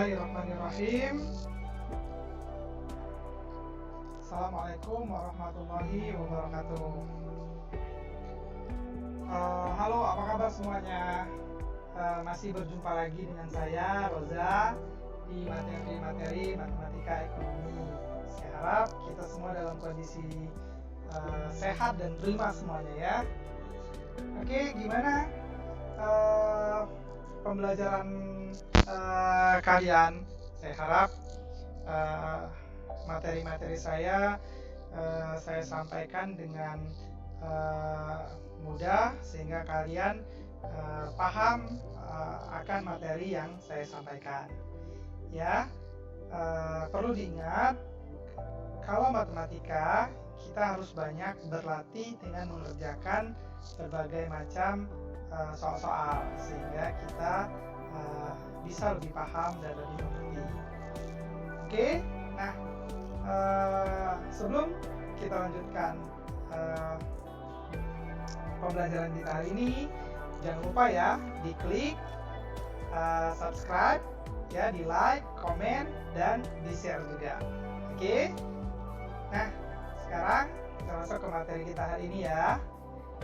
Bismillahirrahmanirrahim. Assalamualaikum warahmatullahi wabarakatuh. Halo, apa kabar semuanya? Masih berjumpa lagi dengan saya, Roza, di materi matematika ekonomi. Saya harap kita semua dalam kondisi sehat dan prima semuanya ya. Oke, gimana pembelajaran kalian? Saya harap materi-materi saya sampaikan dengan mudah sehingga kalian paham akan materi yang saya sampaikan. Ya, perlu diingat kalau matematika kita harus banyak berlatih dengan mengerjakan berbagai macam soal-soal sehingga kita bisa lebih paham dan lebih mengerti. Oke, nah sebelum kita lanjutkan pembelajaran kita hari ini, jangan lupa ya diklik subscribe, ya, di like, komen, dan di share juga. Oke, nah sekarang kita masuk ke materi kita hari ini ya.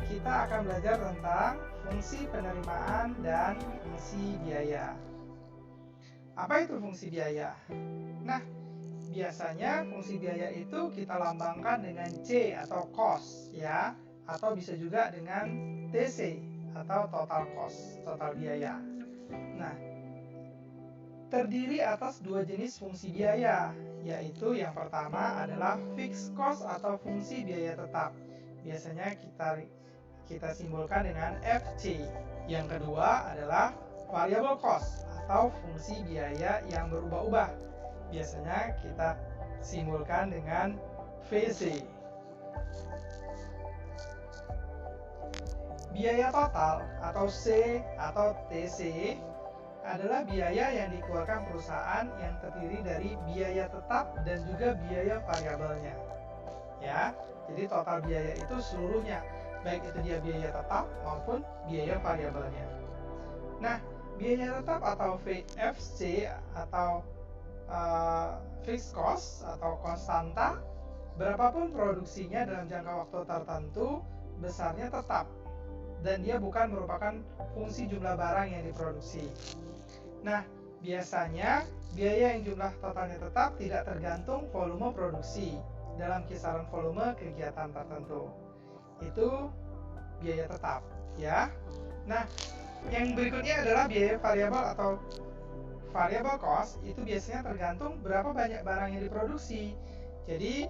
Kita akan belajar tentang fungsi penerimaan dan fungsi biaya. Apa itu fungsi biaya? Nah, biasanya fungsi biaya itu kita lambangkan dengan C atau cost ya, atau bisa juga dengan TC atau total cost, total biaya. Nah, terdiri atas dua jenis fungsi biaya, yaitu yang pertama adalah fixed cost atau fungsi biaya tetap. Biasanya kita simbolkan dengan FC. Yang kedua adalah variable cost atau fungsi biaya yang berubah-ubah. Biasanya kita simbolkan dengan VC. Biaya total atau C atau TC adalah biaya yang dikeluarkan perusahaan yang terdiri dari biaya tetap dan juga biaya variabelnya. Ya, jadi total biaya itu seluruhnya, baik itu dia biaya tetap maupun biaya variabelnya. Nah, biaya tetap atau VFC atau fixed cost atau konstanta, berapapun produksinya dalam jangka waktu tertentu, besarnya tetap dan dia bukan merupakan fungsi jumlah barang yang diproduksi. Nah, biasanya biaya yang jumlah totalnya tetap tidak tergantung volume produksi dalam kisaran volume kegiatan tertentu. Itu biaya tetap ya. Nah, yang berikutnya adalah biaya variabel atau variable cost. Itu biasanya tergantung berapa banyak barang yang diproduksi. Jadi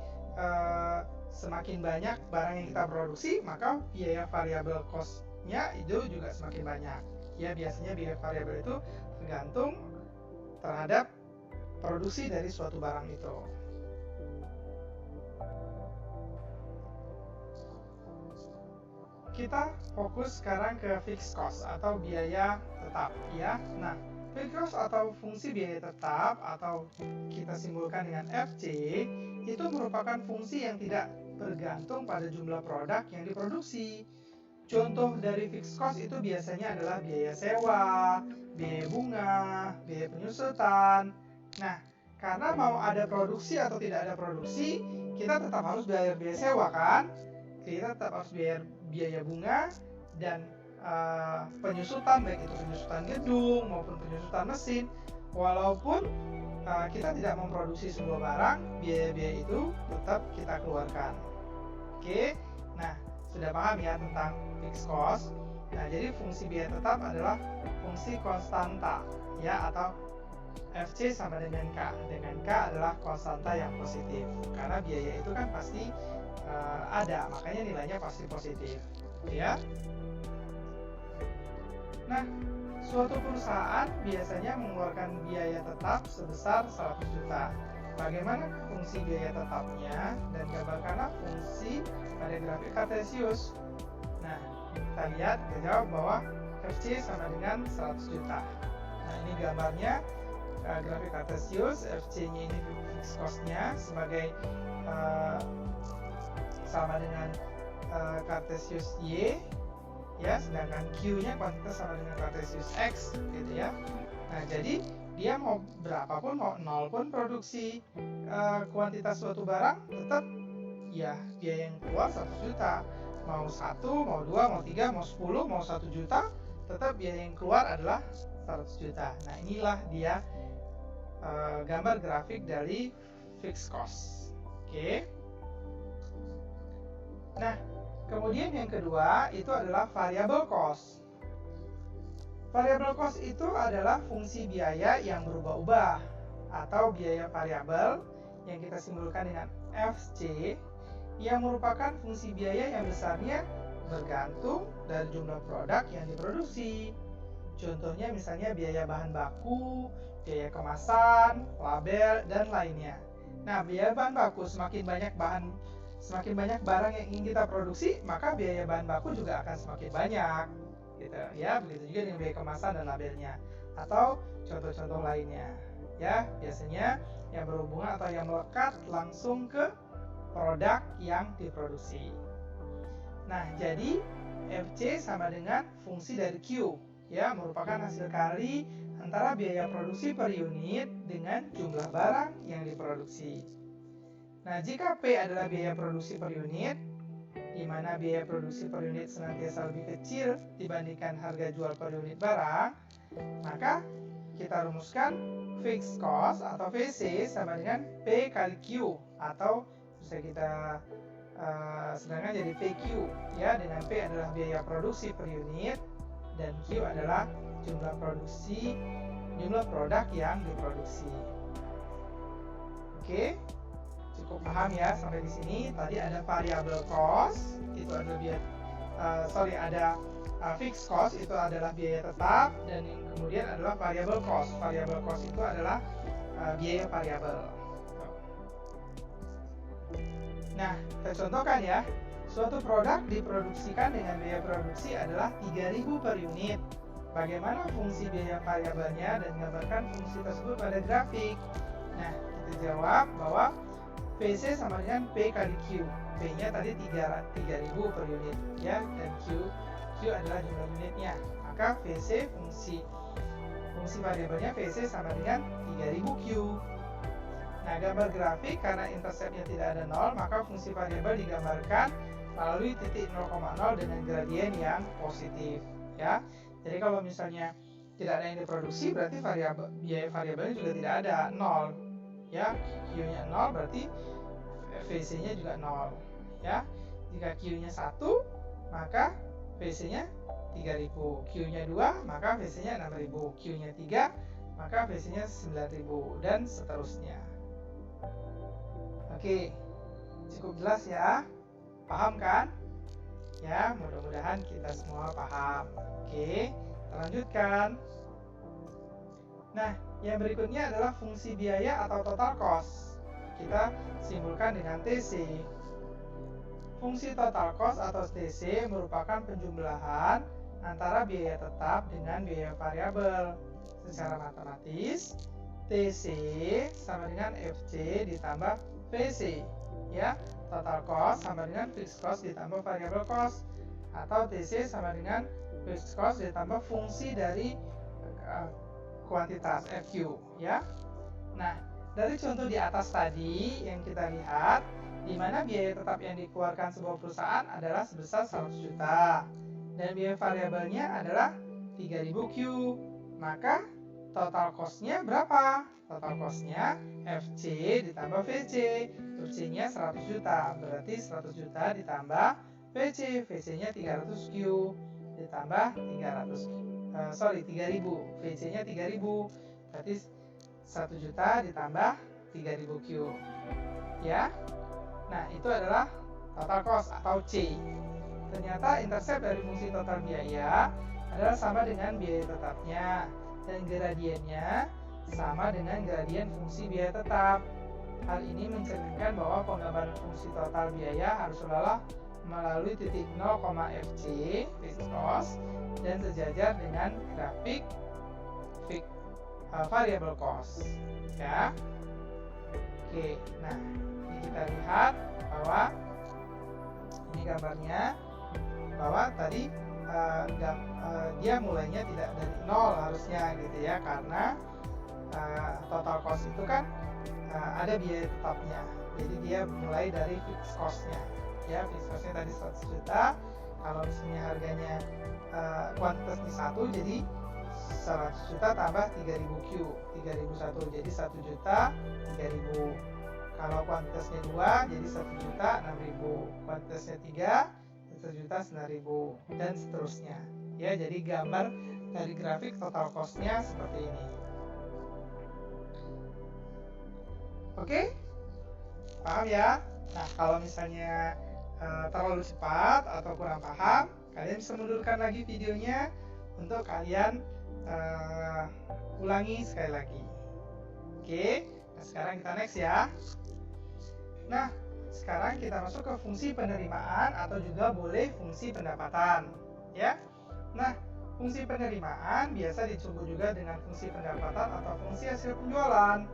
semakin banyak barang yang kita produksi, maka biaya variable cost-nya itu juga semakin banyak. Ya, biasanya biaya variabel itu tergantung terhadap produksi dari suatu barang itu. Kita fokus sekarang ke fixed cost atau biaya tetap ya. Nah, fixed cost atau fungsi biaya tetap atau kita simbolkan dengan FC itu merupakan fungsi yang tidak bergantung pada jumlah produk yang diproduksi. Contoh dari fixed cost itu biasanya adalah biaya sewa, biaya bunga, biaya penyusutan. Nah, karena mau ada produksi atau tidak ada produksi, kita tetap harus bayar biaya sewa kan? Kita tetap harus bayar biaya bunga dan penyusutan, baik itu penyusutan gedung maupun penyusutan mesin. Walaupun kita tidak memproduksi sebuah barang, biaya-biaya itu tetap kita keluarkan. Oke, nah sudah paham ya tentang fixed cost. Nah, jadi fungsi biaya tetap adalah fungsi konstanta ya, atau FC sama dengan K. Dengan K adalah konstanta yang positif. Karena biaya itu kan pasti ada, makanya nilainya pasti positif ya. Nah, suatu perusahaan biasanya mengeluarkan biaya tetap sebesar 100 juta. Bagaimana fungsi biaya tetapnya? Dan gambarkanlah fungsi pada grafik kartesius. Nah, kita lihat, kita jawab bahwa FC sama dengan 100 juta. Nah, ini gambarnya grafik kartesius. FC-nya ini fixed cost-nya sebagai sama dengan kartesius Y ya, sedangkan Q-nya kuantitas sama dengan kartesius X gitu ya. Nah, jadi dia mau berapapun, mau 0 pun produksi kuantitas suatu barang, tetap ya biaya yang keluar 100 juta. Mau 1, mau 2, mau 3, mau 10, mau 1 juta, tetap biaya yang keluar adalah 100 juta. Nah, inilah dia gambar grafik dari fixed cost. Oke. Nah, kemudian yang kedua itu adalah variable cost. Variable cost itu adalah fungsi biaya yang berubah-ubah atau biaya variabel yang kita simbolkan dengan FC, yang merupakan fungsi biaya yang besarnya bergantung dari jumlah produk yang diproduksi. Contohnya misalnya biaya bahan baku, biaya kemasan, label, dan lainnya. Nah, biaya bahan baku, semakin banyak barang yang ingin kita produksi, maka biaya bahan baku juga akan semakin banyak. Gitu ya, begitu juga dengan biaya kemasan dan labelnya, atau contoh-contoh lainnya ya, biasanya yang berhubungan atau yang melekat langsung ke produk yang diproduksi. Nah, jadi FC sama dengan fungsi dari Q ya, merupakan hasil kali antara biaya produksi per unit dengan jumlah barang yang diproduksi. Nah, jika P adalah biaya produksi per unit, di mana biaya produksi per unit senantiasa lebih kecil dibandingkan harga jual per unit barang, maka kita rumuskan fixed cost atau VC sama dengan P kali Q, atau bisa kita sedangkan jadi PQ ya, dengan P adalah biaya produksi per unit dan Q adalah jumlah produk yang diproduksi. Oke. Cukup paham ya sampai di sini. Tadi ada variable cost, itu adalah ada fixed cost, itu adalah biaya tetap, dan yang kemudian adalah variable cost. Variable cost itu adalah biaya variabel. Nah, kita contohkan ya. Suatu produk diproduksikan dengan biaya produksi adalah 3.000 per unit. Bagaimana fungsi biaya variabelnya, dan gambarkan fungsi tersebut pada grafik. Nah, kita jawab bahwa VC sama dengan P kali Q. P-nya tadi 3.000 per unit ya, dan Q adalah jumlah unitnya. Maka VC fungsi variabelnya VC sama dengan 3.000 Q. Nah, gambar grafik karena interceptnya tidak ada 0, maka fungsi variabel digambarkan melalui titik 0,0 dengan gradien yang positif ya. Jadi kalau misalnya tidak ada yang diproduksi, berarti biaya variabelnya juga tidak ada, 0 ya. Q-nya 0 berarti VC-nya juga 0 ya. Jika Q-nya 1, maka VC-nya 3.000. Q-nya 2, maka VC-nya 6.000. Q-nya 3, maka VC-nya 9.000, dan seterusnya. Oke, cukup jelas ya? Paham kan? Ya, mudah-mudahan kita semua paham. Oke, kita lanjutkan. Nah, yang berikutnya adalah fungsi biaya atau total cost. Kita simbolkan dengan TC. Fungsi total cost atau TC merupakan penjumlahan antara biaya tetap dengan biaya variabel. Secara matematis, TC sama dengan FC ditambah VC ya. Total cost sama dengan fixed cost ditambah variable cost, atau TC sama dengan fixed cost ditambah fungsi dari kuantitas FQ ya. Nah, dari contoh di atas tadi yang kita lihat, di mana biaya tetap yang dikeluarkan sebuah perusahaan adalah sebesar 100 juta dan biaya variabelnya adalah 3.000 Q. Maka total cost-nya berapa? Total cost-nya FC ditambah VC. FC-nya 100 juta, berarti 100 juta ditambah VC. VC-nya 300 Q ditambah 3.000. VC-nya 3.000, berarti 1 juta ditambah 3.000 Q ya. Nah, itu adalah total cost atau C. Ternyata intercept dari fungsi total biaya adalah sama dengan biaya tetapnya, dan gradiennya sama dengan gradien fungsi biaya tetap. Hal ini mencerminkan bahwa penggambaran fungsi total biaya harus melalui titik 0, FC fixed cost dan sejajar dengan grafik variable cost ya. Oke, nah ini kita lihat bahwa ini gambarnya, bahwa tadi dia mulainya tidak dari 0 harusnya gitu ya, karena total cost itu kan ada biaya tetapnya. Jadi dia mulai dari fixed cost-nya. Ya, fixed cost-nya tadi 100 juta. Kalau misalnya harganya kuantitasnya 1, jadi 100 juta tambah 3000 Q. 3001 jadi 1 juta 3000. Kalau kuantitasnya 2, jadi 1 juta 6000. Kuantitasnya 3, 1 juta 9000 dan seterusnya. Ya, jadi gambar dari grafik total cost-nya seperti ini. Oke? Paham ya? Nah, kalau misalnya terlalu cepat atau kurang paham, kalian bisa mundurkan lagi videonya untuk kalian ulangi sekali lagi. Oke, nah sekarang kita next ya. Nah, sekarang kita masuk ke fungsi penerimaan atau juga boleh fungsi pendapatan, ya. Nah, fungsi penerimaan biasa disebut juga dengan fungsi pendapatan atau fungsi hasil penjualan.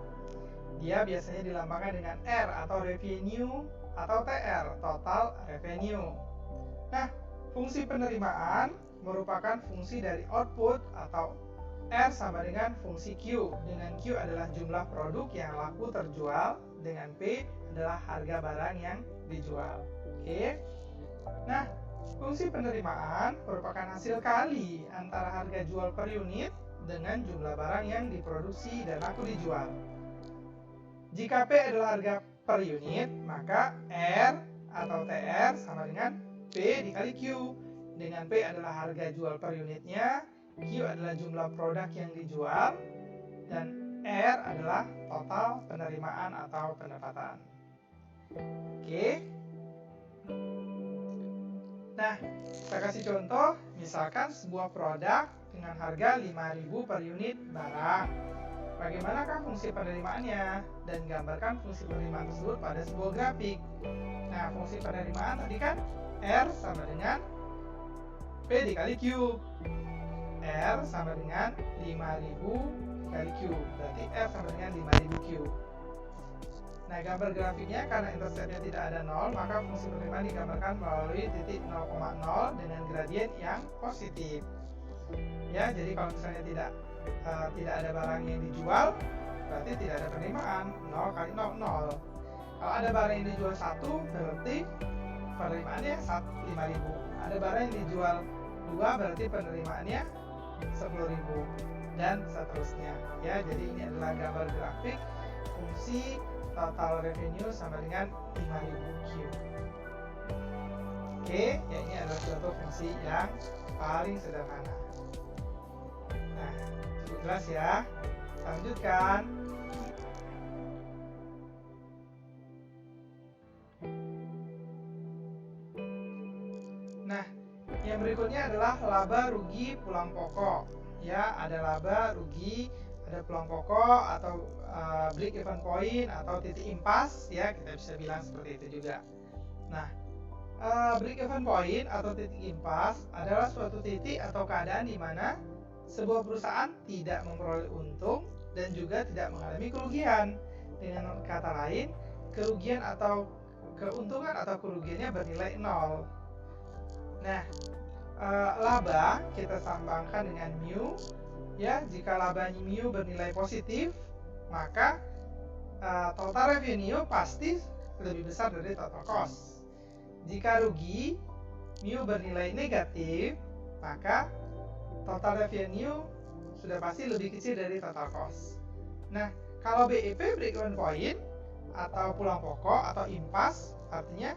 Dia biasanya dilambangkan dengan R atau revenue atau TR, total revenue. Nah, fungsi penerimaan merupakan fungsi dari output atau R sama dengan fungsi Q. Dengan Q adalah jumlah produk yang laku terjual, dengan P adalah harga barang yang dijual. Oke. Nah, fungsi penerimaan merupakan hasil kali antara harga jual per unit dengan jumlah barang yang diproduksi dan laku dijual. Jika P adalah harga per unit, maka R atau TR sama dengan P dikali Q. Dengan P adalah harga jual per unitnya, Q adalah jumlah produk yang dijual, dan R adalah total penerimaan atau pendapatan. Oke. Nah, kita kasih contoh, misalkan sebuah produk dengan harga 5.000 per unit barang. Bagaimanakah fungsi penerimaannya? Dan gambarkan fungsi penerimaan tersebut pada sebuah grafik. Nah, fungsi penerimaan tadi kan R sama dengan P dikali Q. R sama dengan 5.000 dikali Q. Berarti R sama dengan 5.000 Q. Nah, gambar grafiknya karena interceptnya tidak ada 0, maka fungsi penerimaan digambarkan melalui titik 0,0 dengan gradien yang positif. Ya, jadi kalau misalnya tidak ada barang yang dijual, berarti tidak ada penerimaan. 0 kali 0, 0. Kalau ada barang yang dijual 1, berarti penerimaannya 5.000. Ada barang yang dijual 2, berarti penerimaannya 10.000 dan seterusnya. Ya, jadi ini adalah gambar grafik fungsi total revenue sama dengan 5.000 Q. Oke, ya ini adalah suatu fungsi yang paling sederhana. Nah, cukup jelas ya. Kita lanjutkan. Nah, yang berikutnya adalah laba rugi pulang pokok. Ya, ada laba rugi, ada pulang pokok atau break even point atau titik impas, ya kita bisa bilang seperti itu juga. Nah, break even point atau titik impas adalah suatu titik atau keadaan di mana sebuah perusahaan tidak memperoleh untung dan juga tidak mengalami kerugian. Dengan kata lain, kerugian atau keuntungan atau kerugiannya bernilai 0. Nah, laba kita sambangkan dengan mu. Ya, jika laba mu bernilai positif, maka total revenue pasti lebih besar dari total cost. Jika rugi, mu bernilai negatif, maka total revenue sudah pasti lebih kecil dari total cost. Nah, kalau BEP, break even point, atau pulang pokok atau impas, artinya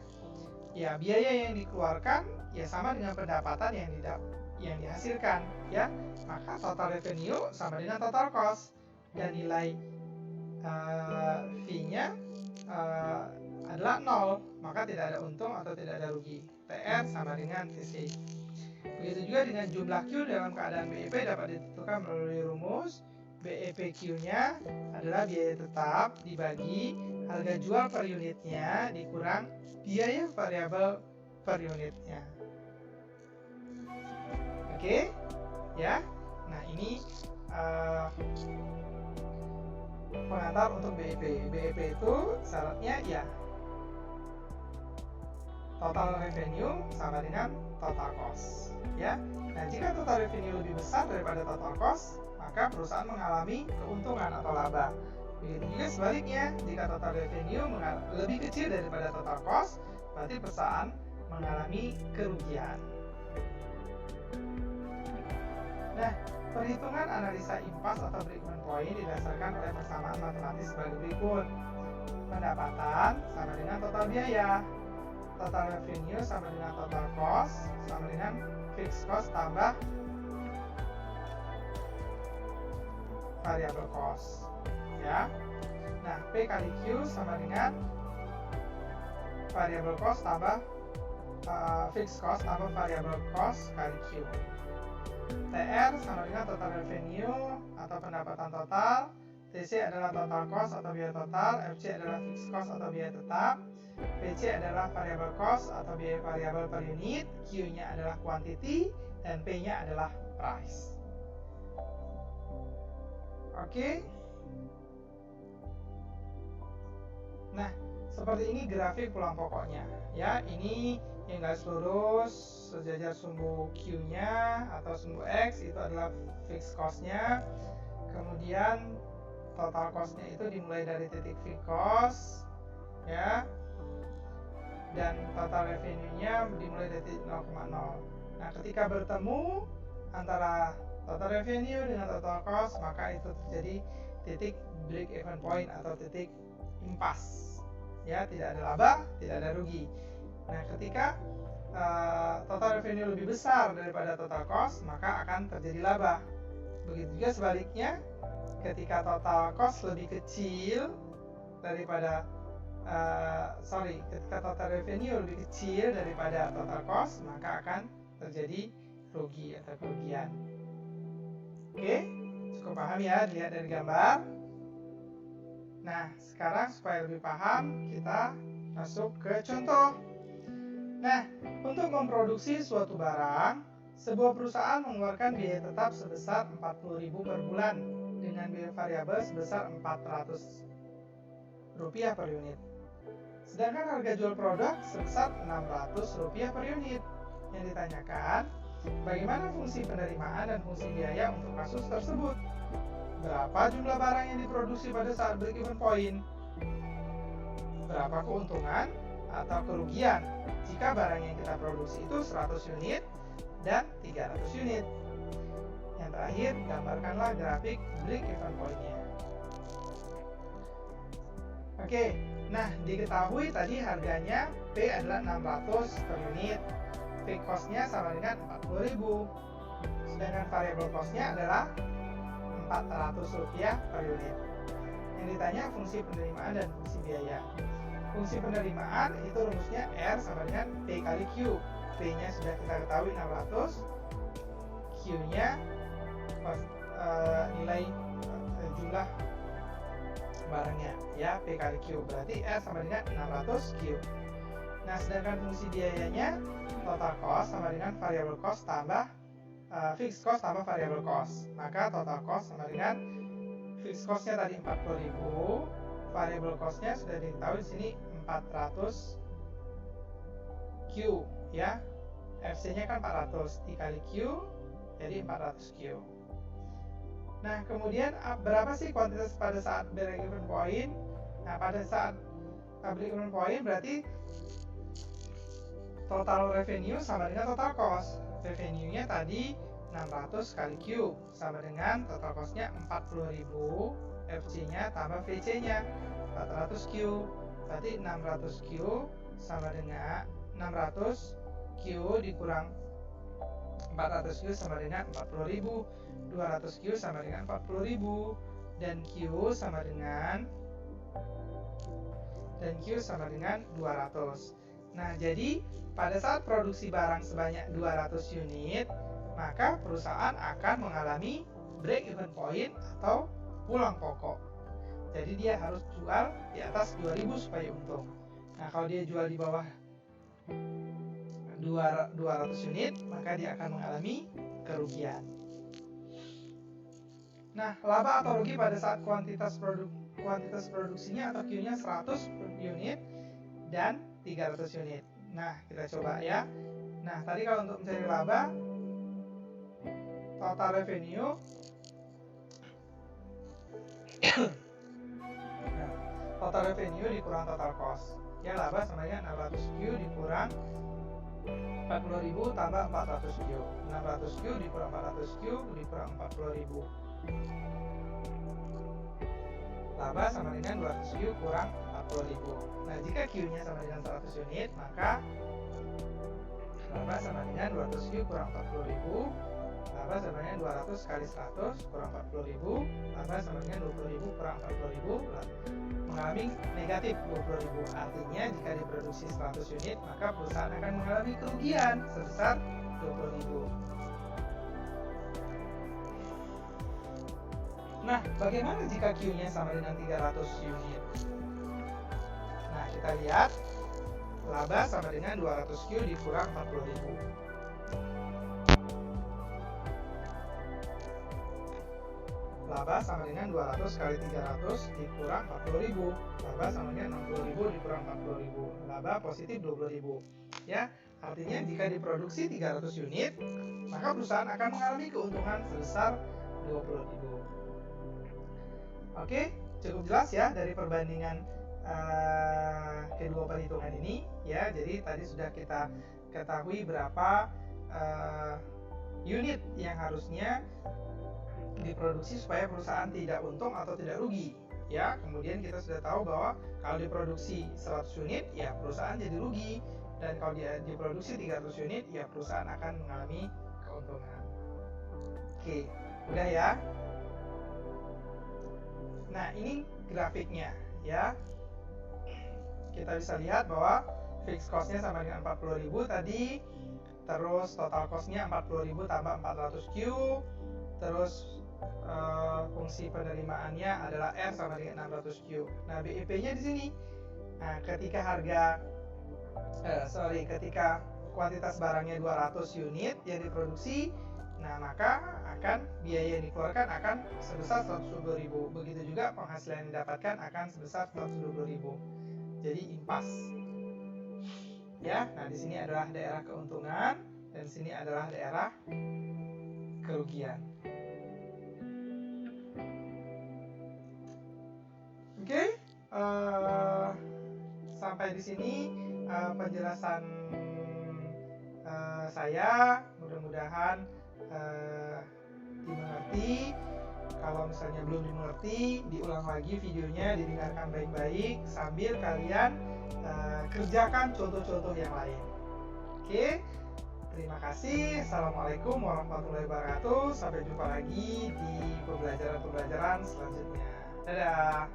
ya biaya yang dikeluarkan ya sama dengan pendapatan yang dihasilkan, ya. Maka total revenue sama dengan total cost dan nilai fee-nya adalah 0, maka tidak ada untung atau tidak ada rugi. TR sama dengan TC. Begitu juga dengan jumlah Q dalam keadaan BEP dapat ditentukan melalui rumus. BEPQ-nya adalah biaya tetap dibagi harga jual per unitnya dikurang biaya variabel per unitnya. Oke, ya. Nah, ini pengantar untuk BEP. BEP itu syaratnya ya total revenue sama dengan total cost, ya. Nah, jika total revenue lebih besar daripada total cost, maka perusahaan mengalami keuntungan atau laba. Begitu juga sebaliknya, jika total revenue lebih kecil daripada total cost, berarti perusahaan mengalami kerugian. Nah, perhitungan analisa impas atau break-even point didasarkan oleh persamaan matematis sebagai berikut. Pendapatan sama dengan total biaya, total revenue sama dengan total cost sama dengan fixed cost tambah variable cost, ya. Nah, P kali Q sama dengan variable cost tambah fixed cost tambah variable cost kali Q. TR sama dengan total revenue atau pendapatan total, TC adalah total cost atau biaya total, FC adalah fixed cost atau biaya tetap, PC adalah variable cost atau biaya variabel per unit, Q-nya adalah quantity, dan P-nya adalah price. Oke. Nah, seperti ini grafik pulang pokoknya. Ya, ini yang garis lurus sejajar sumbu Q-nya atau sumbu X itu adalah fixed cost-nya. Kemudian total cost-nya itu dimulai dari titik fixed cost, ya. Dan total revenue-nya dimulai dari titik 0,0. Nah, ketika bertemu antara total revenue dengan total cost, maka itu terjadi titik break even point atau titik impas. Ya, tidak ada laba, tidak ada rugi. Nah, ketika total revenue lebih besar daripada total cost, maka akan terjadi laba. Begitu juga sebaliknya, ketika total cost lebih kecil daripada ketika total revenue lebih kecil daripada total cost, maka akan terjadi rugi atau kerugian. Oke, cukup paham ya, dilihat dari gambar. Nah, sekarang supaya lebih paham, kita masuk ke contoh. Nah, untuk memproduksi suatu barang, sebuah perusahaan mengeluarkan biaya tetap sebesar 40.000 per bulan dengan biaya variabel sebesar 400 rupiah per unit. Sedangkan harga jual produk sebesar 600 rupiah per unit. Yang ditanyakan, bagaimana fungsi penerimaan dan fungsi biaya untuk kasus tersebut? Berapa jumlah barang yang diproduksi pada saat break even point? Berapa keuntungan atau kerugian jika barang yang kita produksi itu 100 unit dan 300 unit? Yang terakhir, gambarkanlah grafik break even point-nya. Oke, nah diketahui tadi harganya P adalah 600 per unit, fixed cost-nya sama dengan 40.000, sedangkan variable cost-nya adalah 400 rupiah per unit. Yang ditanya fungsi penerimaan dan fungsi biaya. Fungsi penerimaan itu rumusnya R sama dengan P kali Q. P-nya sudah kita ketahui 600, Q-nya nilai jumlah barangnya, ya, P kali Q. Berarti R sama dengan 600 Q. Nah, sedangkan fungsi biayanya total cost sama dengan variable cost tambah fixed cost tambah variable cost. Maka total cost sama dengan fixed cost-nya tadi 40.000, variable cost-nya sudah diketahui di sini 400 Q, ya. FC-nya kan 400 dikali Q jadi 400 Q. Nah, kemudian berapa sih kuantitas pada saat break even point? Nah, pada saat break even point berarti total revenue sama dengan total cost. Revenue-nya tadi 600 kali Q sama dengan total cost-nya 40.000, FC-nya tambah VC-nya 400 Q. Berarti 600 Q sama dengan 600 Q dikurang 400 Q sama dengan 40.000, 200 Q sama dengan 40.000, dan Q sama dengan 200. Nah, jadi pada saat produksi barang sebanyak 200 unit, maka perusahaan akan mengalami break even point atau pulang pokok. Jadi dia harus jual di atas 2.000 supaya untung. Nah, kalau dia jual di bawah 200 unit, maka dia akan mengalami kerugian. Nah, laba atau rugi pada saat kuantitas produksinya atau Q-nya 100 unit dan 300 unit. Nah, kita coba ya. Nah, tadi kalau untuk mencari laba, total revenue Nah, total revenue dikurang total cost. Ya, laba sama dengan 600Q dikurang 40.000 tambah 400Q. 600Q dikurang 400Q dikurang 40.000. Laba sama dengan 200Q kurang 40.000. Nah, jika Q-nya sama dengan 100 unit, maka laba sama dengan 200Q kurang 40.000. Laba sama dengan 200 kali 100 kurang 40.000. Laba sama dengan 20.000 kurang 40.000. Mengalami negatif 20.000. Artinya jika diproduksi 100 unit, maka perusahaan akan mengalami kerugian sebesar 20.000. Nah, bagaimana jika Q-nya sama dengan 300 unit? Nah, kita lihat laba sama dengan 200Q dikurang 40.000. Laba sama dengan 200 kali 300 dikurang 40.000. Laba sama dengan 60.000 dikurang 40.000. Laba positif 20.000. Ya, artinya jika diproduksi 300 unit, maka perusahaan akan mengalami keuntungan sebesar 20.000. Oke, cukup jelas ya dari perbandingan kedua perhitungan ini ya. Jadi tadi sudah kita ketahui berapa unit yang harusnya diproduksi supaya perusahaan tidak untung atau tidak rugi ya. Kemudian kita sudah tahu bahwa kalau diproduksi 100 unit ya perusahaan jadi rugi, dan kalau diproduksi 300 unit ya perusahaan akan mengalami keuntungan. Oke, udah ya. Nah, ini grafiknya ya. Kita bisa lihat bahwa fixed cost-nya sama dengan 40.000 tadi. Terus total cost-nya 40.000 tambah 400Q. Terus fungsi penerimaannya adalah R sama dengan 600Q. Nah, BEP-nya di sini. Nah, ketika kuantitas barangnya 200 unit yang diproduksi, nah maka biaya yang dikeluarkan akan sebesar 120.000. Begitu juga penghasilan yang didapatkan akan sebesar 120.000. Jadi impas. Ya, nah di sini adalah daerah keuntungan dan di sini adalah daerah kerugian. Oke, sampai di sini penjelasan saya. Mudah-mudahan dimengerti. Kalau misalnya belum dimengerti, diulang lagi videonya, didengarkan baik-baik sambil kalian kerjakan contoh-contoh yang lain. Oke, terima kasih. Assalamualaikum warahmatullahi wabarakatuh. Sampai jumpa lagi di pembelajaran selanjutnya. Dadah.